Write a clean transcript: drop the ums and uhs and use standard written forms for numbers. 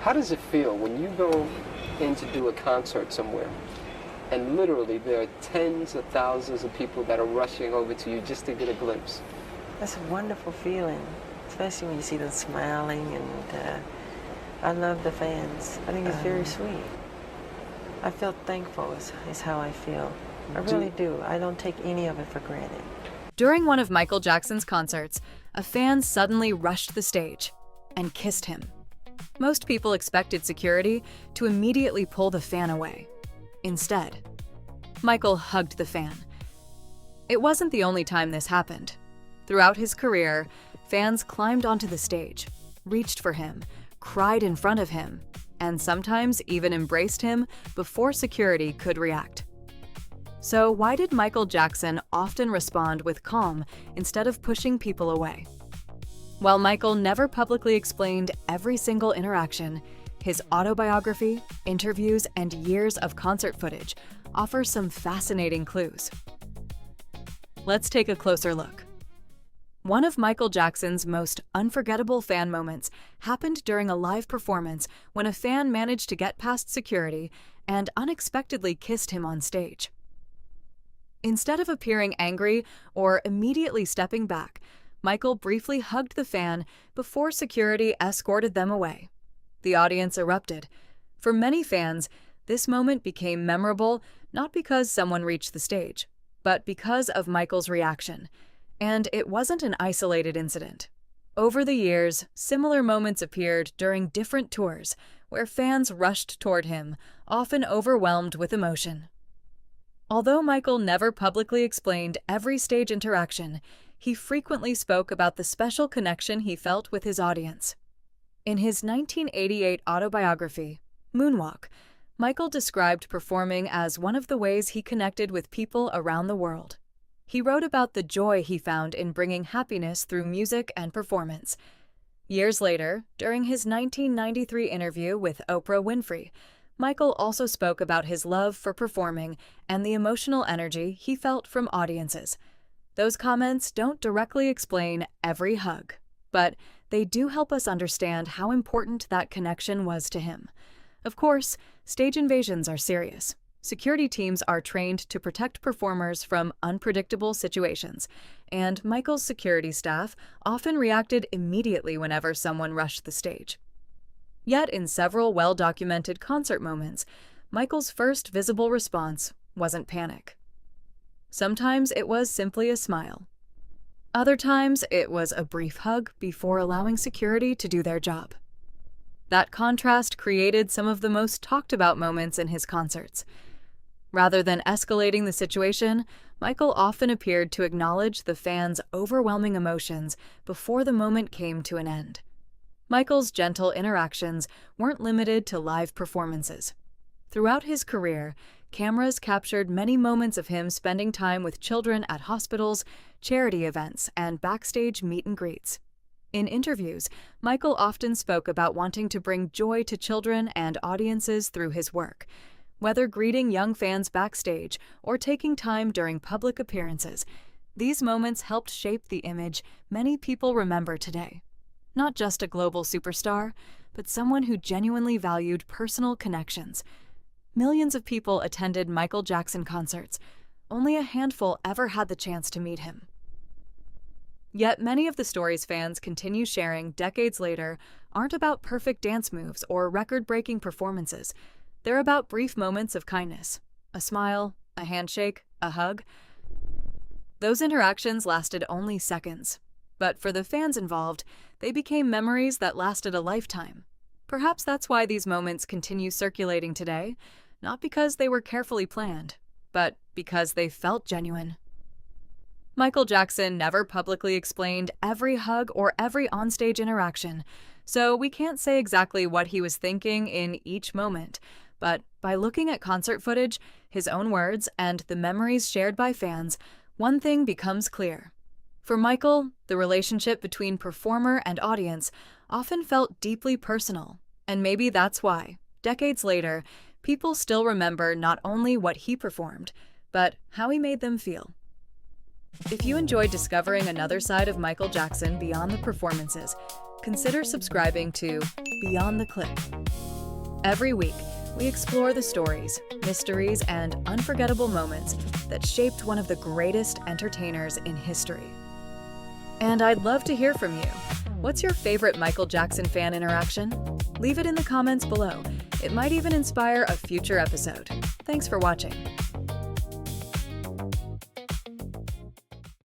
How does it feel when you go in to do a concert somewhere and literally there are tens of thousands of people that are rushing over to you just to get a glimpse? That's a wonderful feeling, especially when you see them smiling, and I love the fans. I think it's very sweet. I feel thankful is how I feel. I really do. I don't take any of it for granted. During one of Michael Jackson's concerts, a fan suddenly rushed the stage and kissed him. Most people expected security to immediately pull the fan away. Instead, Michael hugged the fan. It wasn't the only time this happened. Throughout his career, fans climbed onto the stage, reached for him, cried in front of him, and sometimes even embraced him before security could react. So why did Michael Jackson often respond with calm instead of pushing people away? While Michael never publicly explained every single interaction, his autobiography, interviews, and years of concert footage offer some fascinating clues. Let's take a closer look. One of Michael Jackson's most unforgettable fan moments happened during a live performance when a fan managed to get past security and unexpectedly kissed him on stage. Instead of appearing angry or immediately stepping back, Michael briefly hugged the fan before security escorted them away. The audience erupted. For many fans, this moment became memorable not because someone reached the stage, but because of Michael's reaction. And it wasn't an isolated incident. Over the years, similar moments appeared during different tours where fans rushed toward him, often overwhelmed with emotion. Although Michael never publicly explained every stage interaction, he frequently spoke about the special connection he felt with his audience. In his 1988 autobiography, Moonwalk, Michael described performing as one of the ways he connected with people around the world. He wrote about the joy he found in bringing happiness through music and performance. Years later, during his 1993 interview with Oprah Winfrey, Michael also spoke about his love for performing and the emotional energy he felt from audiences. Those comments don't directly explain every hug, but they do help us understand how important that connection was to him. Of course, stage invasions are serious. Security teams are trained to protect performers from unpredictable situations, and Michael's security staff often reacted immediately whenever someone rushed the stage. Yet in several well-documented concert moments, Michael's first visible response wasn't panic. Sometimes it was simply a smile. Other times it was a brief hug before allowing security to do their job. That contrast created some of the most talked about moments in his concerts. Rather than escalating the situation, Michael often appeared to acknowledge the fans' overwhelming emotions before the moment came to an end. Michael's gentle interactions weren't limited to live performances. Throughout his career, cameras captured many moments of him spending time with children at hospitals, charity events, and backstage meet and greets. In interviews, Michael often spoke about wanting to bring joy to children and audiences through his work. Whether greeting young fans backstage or taking time during public appearances, these moments helped shape the image many people remember today. Not just a global superstar, but someone who genuinely valued personal connections. Millions of people attended Michael Jackson concerts. Only a handful ever had the chance to meet him. Yet many of the stories fans continue sharing decades later aren't about perfect dance moves or record-breaking performances. They're about brief moments of kindness. A smile, a handshake, a hug. Those interactions lasted only seconds. But for the fans involved, they became memories that lasted a lifetime. Perhaps that's why these moments continue circulating today, not because they were carefully planned, but because they felt genuine. Michael Jackson never publicly explained every hug or every onstage interaction, so we can't say exactly what he was thinking in each moment. But by looking at concert footage, his own words, and the memories shared by fans, one thing becomes clear. For Michael, the relationship between performer and audience often felt deeply personal, and maybe that's why, decades later, people still remember not only what he performed, but how he made them feel. If you enjoyed discovering another side of Michael Jackson beyond the performances, consider subscribing to Beyond the Clip. Every week, we explore the stories, mysteries, and unforgettable moments that shaped one of the greatest entertainers in history. And I'd love to hear from you. What's your favorite Michael Jackson fan interaction? Leave it in the comments below. It might even inspire a future episode. Thanks for watching.